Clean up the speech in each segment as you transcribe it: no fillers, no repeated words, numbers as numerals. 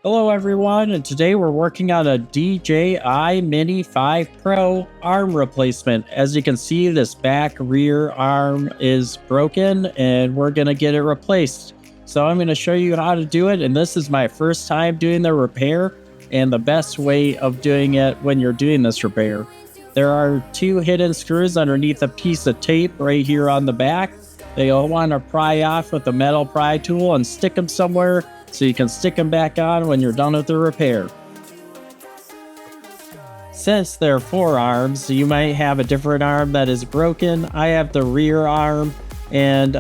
Hello everyone, and today we're working on a DJI Mini 5 Pro arm replacement. As you can see, this back rear arm is broken and we're going to get it replaced. So I'm going to show you how to do it, and this is my first time doing the repair and the best way of doing it when you're doing this repair. There are two hidden screws underneath a piece of tape right here on the back. You'll want to pry off with a metal pry tool and stick them somewhere so you can stick them back on when you're done with the repair. Since they're forearms, you might have a different arm that is broken. I have the rear arm, and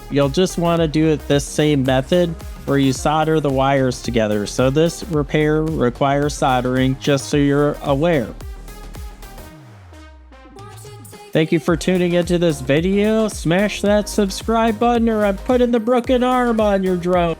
you'll just want to do it this same method where you solder the wires together. So this repair requires soldering, just so you're aware. Thank you for tuning into this video. Smash that subscribe button or I'm putting the broken arm on your drone.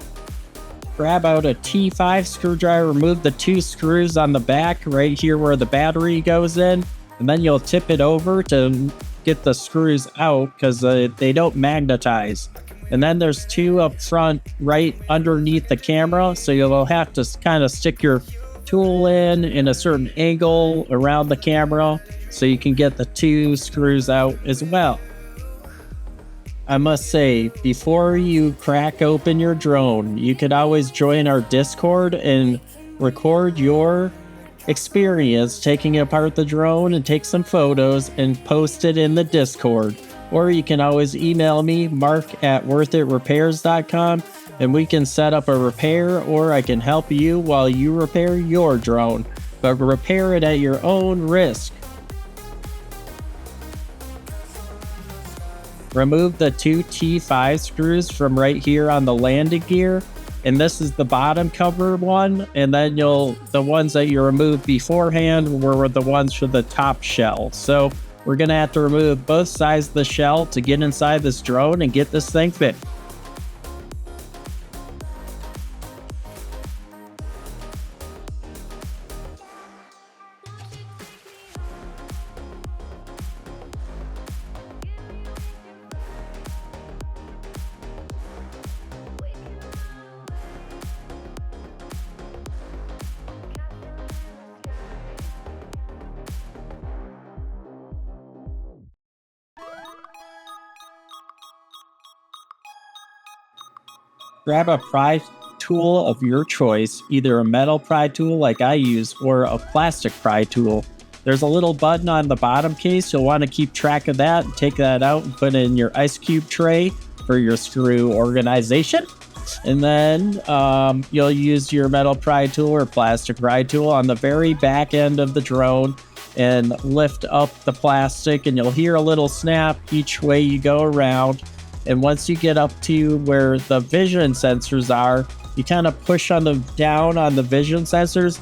Grab out a T5 screwdriver, remove the two screws on the back right here where the battery goes in, and then you'll tip it over to get the screws out because they don't magnetize. And then there's two up front right underneath the camera, so you'll have to kind of stick your tool in a certain angle around the camera so you can get the two screws out as well. I must say, before you crack open your drone, you could always join our Discord and record your experience taking apart the drone and take some photos and post it in the Discord. Or you can always email me, mark@worthItRepairs.com, and we can set up a repair, or I can help you while you repair your drone, but repair it at your own risk. Remove the two T5 screws from right here on the landing gear, and this is the bottom cover one, and then the ones that you removed beforehand were the ones for the top shell. So we're gonna have to remove both sides of the shell to get inside this drone and get this thing fixed. Grab a pry tool of your choice, either a metal pry tool like I use or a plastic pry tool. There's a little button on the bottom case. You'll want to keep track of that and take that out and put it in your ice cube tray for your screw organization. And then you'll use your metal pry tool or plastic pry tool on the very back end of the drone and lift up the plastic, and you'll hear a little snap each way you go around. And once you get up to where the vision sensors are, you kind of push down on the vision sensors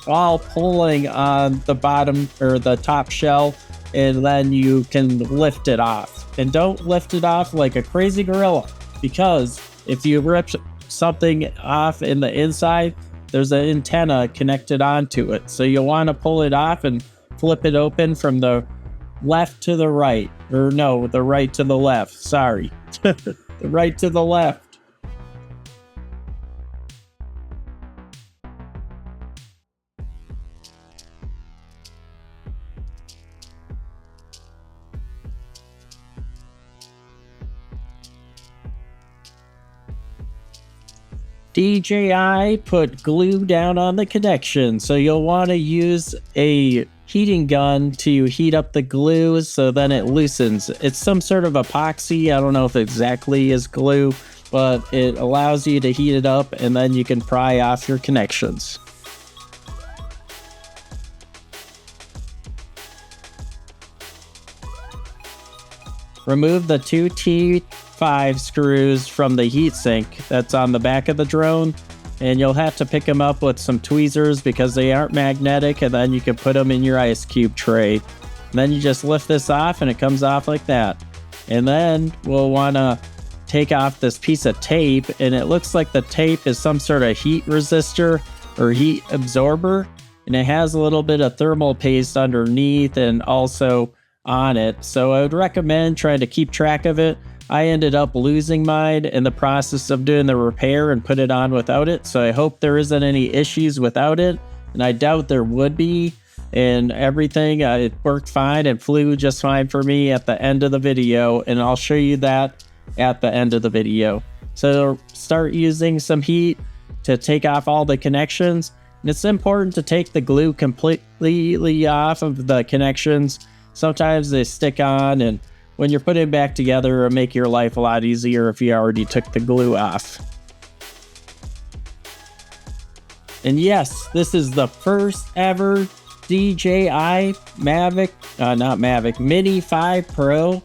while pulling on the bottom or the top shell, and then you can lift it off. And don't lift it off like a crazy gorilla, because if you rip something off in the inside, there's an antenna connected onto it. So you'll want to pull it off and flip it open from the left to the right, or no, the right to the left. Sorry. The right to the left. DJI put glue down on the connection, so you'll want to use a heating gun to heat up the glue so then it loosens. It's some sort of epoxy. I don't know if it exactly is glue, but it allows you to heat it up and then you can pry off your connections. Remove the two T5 screws from the heatsink that's on the back of the drone, and you'll have to pick them up with some tweezers because they aren't magnetic, and then you can put them in your ice cube tray. And then you just lift this off and it comes off like that. And then we'll want to take off this piece of tape, and it looks like the tape is some sort of heat resistor or heat absorber, and it has a little bit of thermal paste underneath and also on it. So I would recommend trying to keep track of it I ended up losing mine in the process of doing the repair and put it on without it. So I hope there isn't any issues without it. And I doubt there would be. And everything, it worked fine and flew just fine for me at the end of the video. And I'll show you that at the end of the video. So start using some heat to take off all the connections. And it's important to take the glue completely off of the connections. Sometimes they stick on, and when you're putting it back together, it'll make your life a lot easier if you already took the glue off. And yes, this is the first ever DJI Mini 5 Pro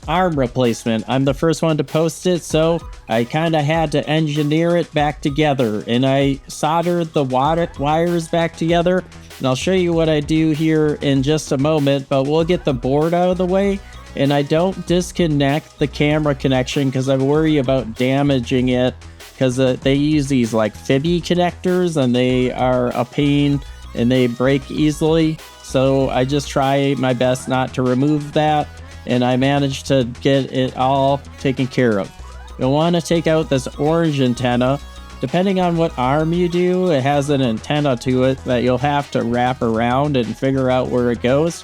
arm replacement. I'm the first one to post it, so I kind of had to engineer it back together, and I soldered the wires back together, and I'll show you what I do here in just a moment, but we'll get the board out of the way. And I don't disconnect the camera connection because I worry about damaging it, because they use these like Fibby connectors and they are a pain and they break easily. So I just try my best not to remove that, and I managed to get it all taken care of. You'll want to take out this orange antenna. Depending on what arm you do, it has an antenna to it that you'll have to wrap around and figure out where it goes.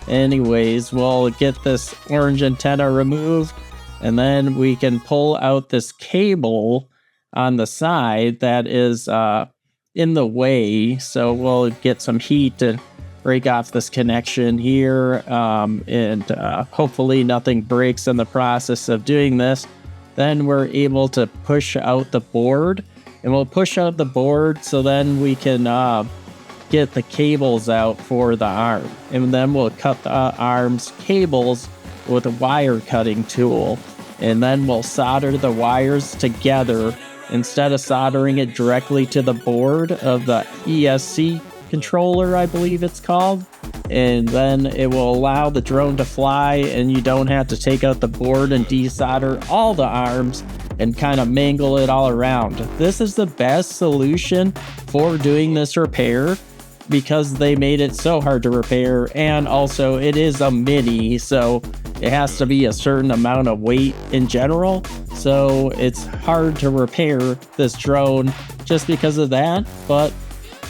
Anyways, we'll get this orange antenna removed, and then we can pull out this cable on the side that is in the way. So we'll get some heat to break off this connection here, and hopefully nothing breaks in the process of doing this. Then we're able to push out the board, and we'll push out the board so then we can get the cables out for the arm, and then we'll cut the arm's cables with a wire cutting tool, and then we'll solder the wires together instead of soldering it directly to the board of the ESC controller, I believe it's called. And then it will allow the drone to fly, and you don't have to take out the board and desolder all the arms and kind of mangle it all around. This is the best solution for doing this repair, because they made it so hard to repair, and also it is a mini, so it has to be a certain amount of weight in general, so it's hard to repair this drone just because of that. But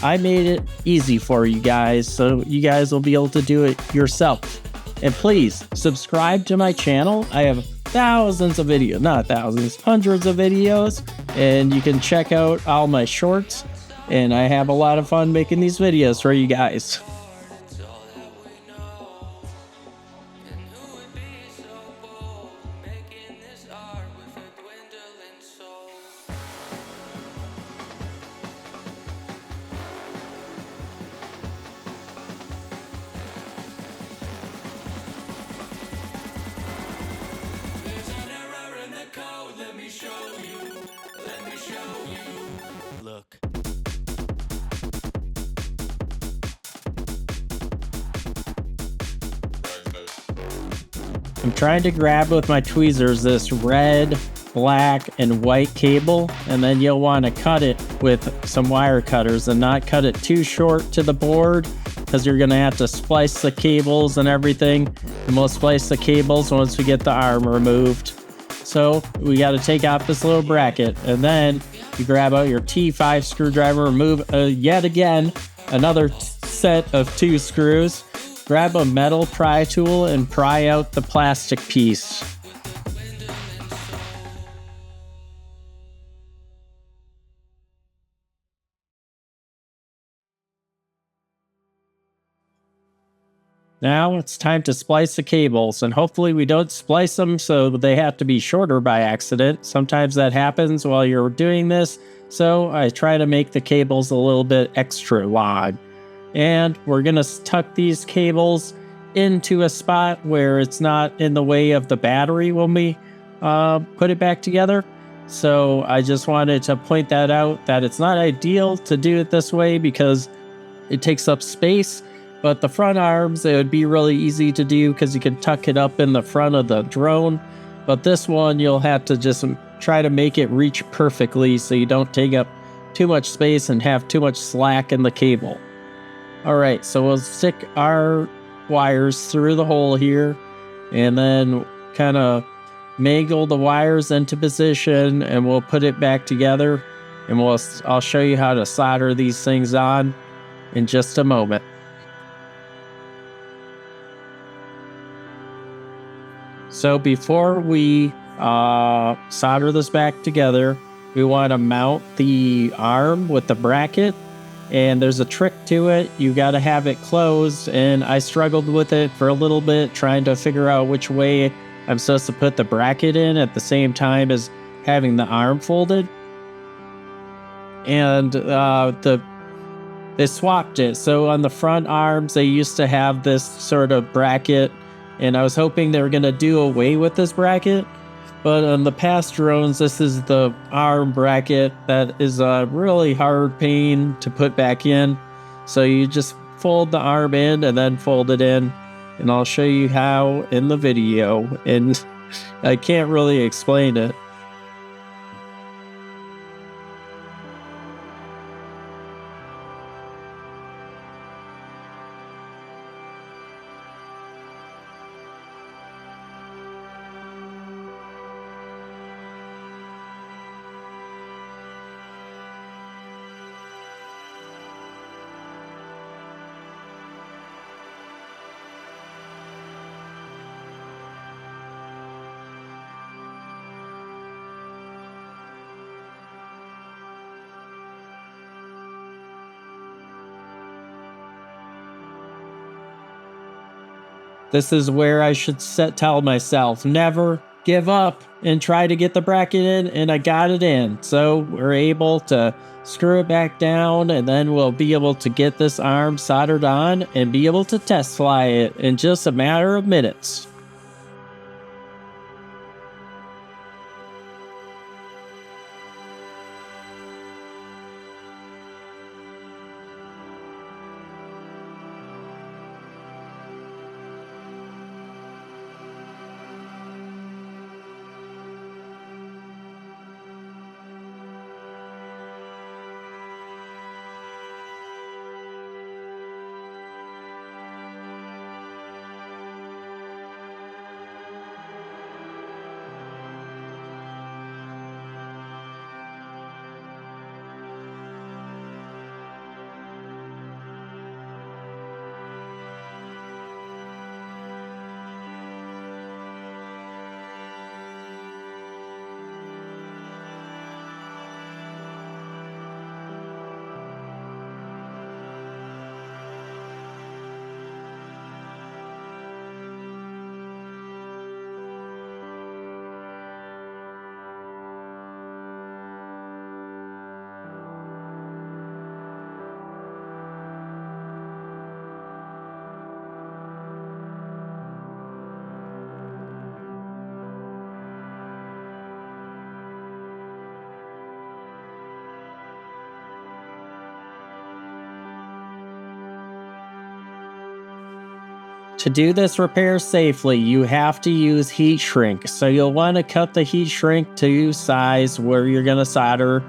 I made it easy for you guys, so you guys will be able to do it yourself. And please subscribe to my channel. I have thousands of videos, not thousands, hundreds of videos, and you can check out all my shorts. And I have a lot of fun making these videos for you guys. Look. I'm trying to grab with my tweezers this red, black, and white cable, and then you'll want to cut it with some wire cutters and not cut it too short to the board, because you're going to have to splice the cables and everything. And we'll splice the cables once we get the arm removed. So we got to take out this little bracket, and then you grab out your T5 screwdriver, remove yet again another set of 2 screws. Grab a metal pry tool and pry out the plastic piece. Now it's time to splice the cables, and hopefully we don't splice them so they have to be shorter by accident. Sometimes that happens while you're doing this, so I try to make the cables a little bit extra long. And we're going to tuck these cables into a spot where it's not in the way of the battery when we put it back together. So I just wanted to point that out, that it's not ideal to do it this way because it takes up space. But the front arms, it would be really easy to do because you can tuck it up in the front of the drone. But this one, you'll have to just try to make it reach perfectly so you don't take up too much space and have too much slack in the cable. All right, so we'll stick our wires through the hole here and then kind of mangle the wires into position, and we'll put it back together. And I'll show you how to solder these things on in just a moment. So before we solder this back together, we want to mount the arm with the bracket. And there's a trick to it. You got to have it closed. And I struggled with it for a little bit, trying to figure out which way I'm supposed to put the bracket in at the same time as having the arm folded. And they swapped it. So on the front arms, they used to have this sort of bracket, and I was hoping they were going to do away with this bracket. But on the past drones, this is the arm bracket that is a really hard pain to put back in. So you just fold the arm in and then fold it in. And I'll show you how in the video. And I can't really explain it. This is where I should tell myself, never give up and try to get the bracket in, and I got it in. So we're able to screw it back down, and then we'll be able to get this arm soldered on and be able to test fly it in just a matter of minutes. To do this repair safely, you have to use heat shrink. So you'll want to cut the heat shrink to size where you're going to solder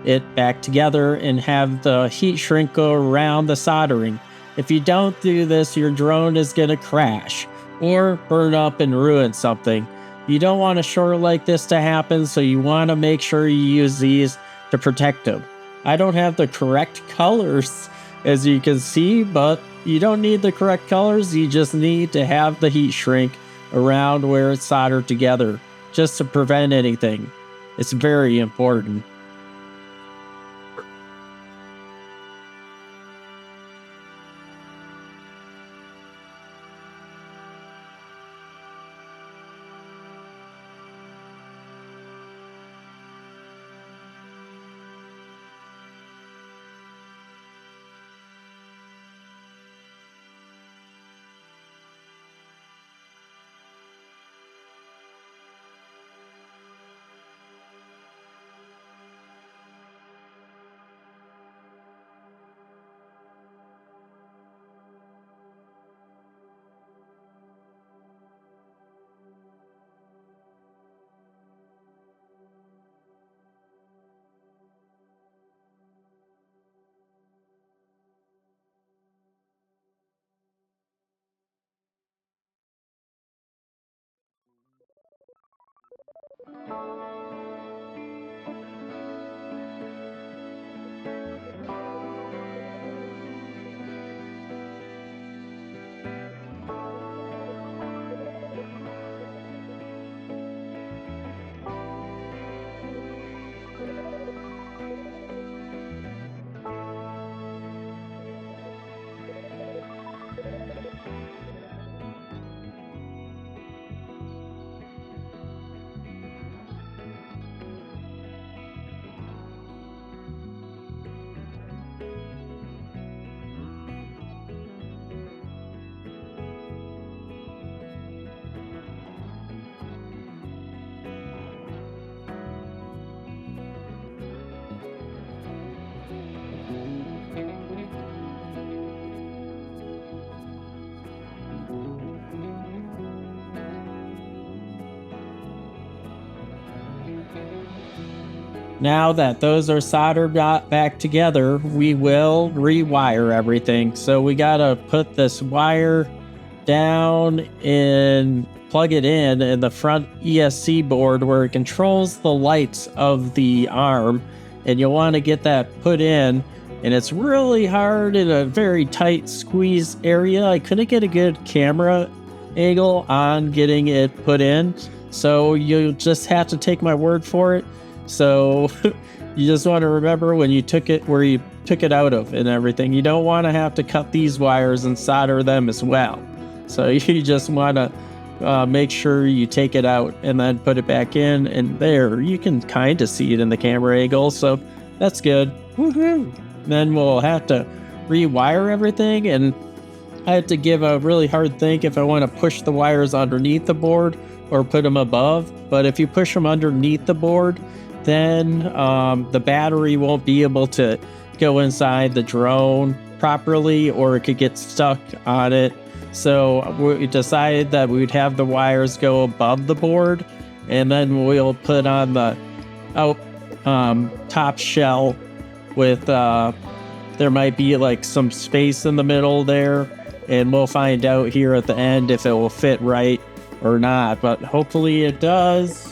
it back together and have the heat shrink go around the soldering. If you don't do this, your drone is going to crash or burn up and ruin something. You don't want a short like this to happen, so you want to make sure you use these to protect them. I don't have the correct colors, as you can see, but you don't need the correct colors. You just need to have the heat shrink around where it's soldered together, just to prevent anything. It's very important. Now that those are soldered back together, we will rewire everything. So we gotta put this wire down and plug it in the front ESC board where it controls the lights of the arm. And you'll want to get that put in. And it's really hard in a very tight squeeze area. I couldn't get a good camera angle on getting it put in. So you just have to take my word for it. So you just want to remember when you took it, where you took it out of and everything. You don't want to have to cut these wires and solder them as well. So you just want to make sure you take it out and then put it back in. And there, you can kind of see it in the camera angle. So that's good. Woohoo! Then we'll have to rewire everything. And I have to give a really hard think if I want to push the wires underneath the board or put them above. But if you push them underneath the board, then the battery won't be able to go inside the drone properly, or it could get stuck on it. So we decided that we'd have the wires go above the board, and then we'll put on the top shell with there might be like some space in the middle there, and we'll find out here at the end if it will fit right or not, but hopefully it does.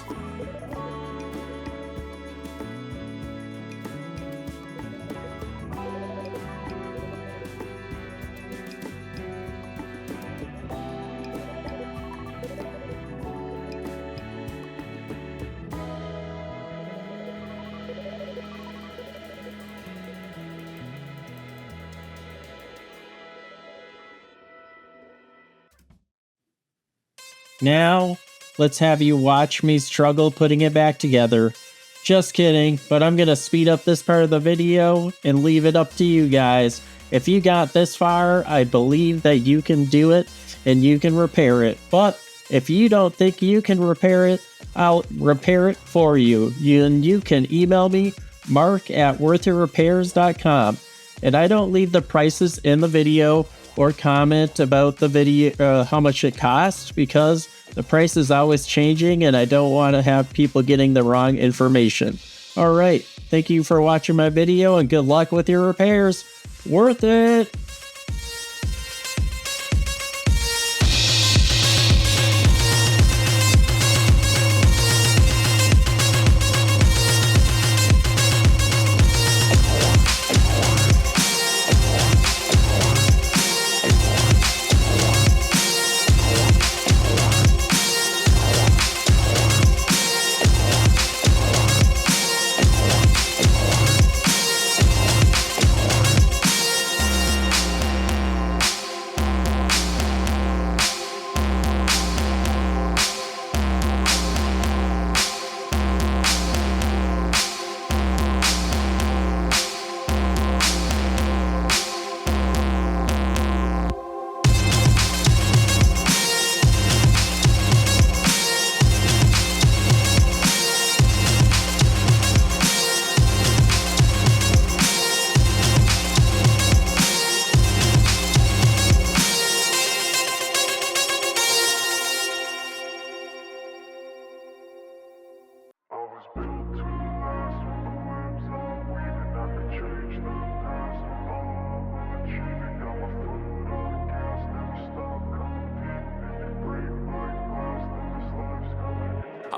Now, let's have you watch me struggle putting it back together. Just kidding, but I'm going to speed up this part of the video and leave it up to you guys. If you got this far, I believe that you can do it and you can repair it. But if you don't think you can repair it, I'll repair it for you. You can email me, mark@worthyourrepairs.com. And I don't leave the prices in the video or comment about the video, how much it costs, because the price is always changing and I don't want to have people getting the wrong information. All right. Thank you for watching my video and good luck with your repairs. Worth it.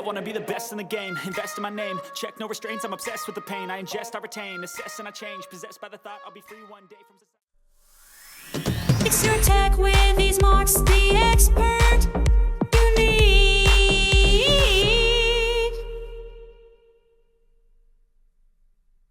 wanna be the best in the game, invest in my name, check no restraints, I'm obsessed with the pain. I ingest, I retain, assess and I change, possessed by the thought I'll be free one day from society. It's your tech wheel.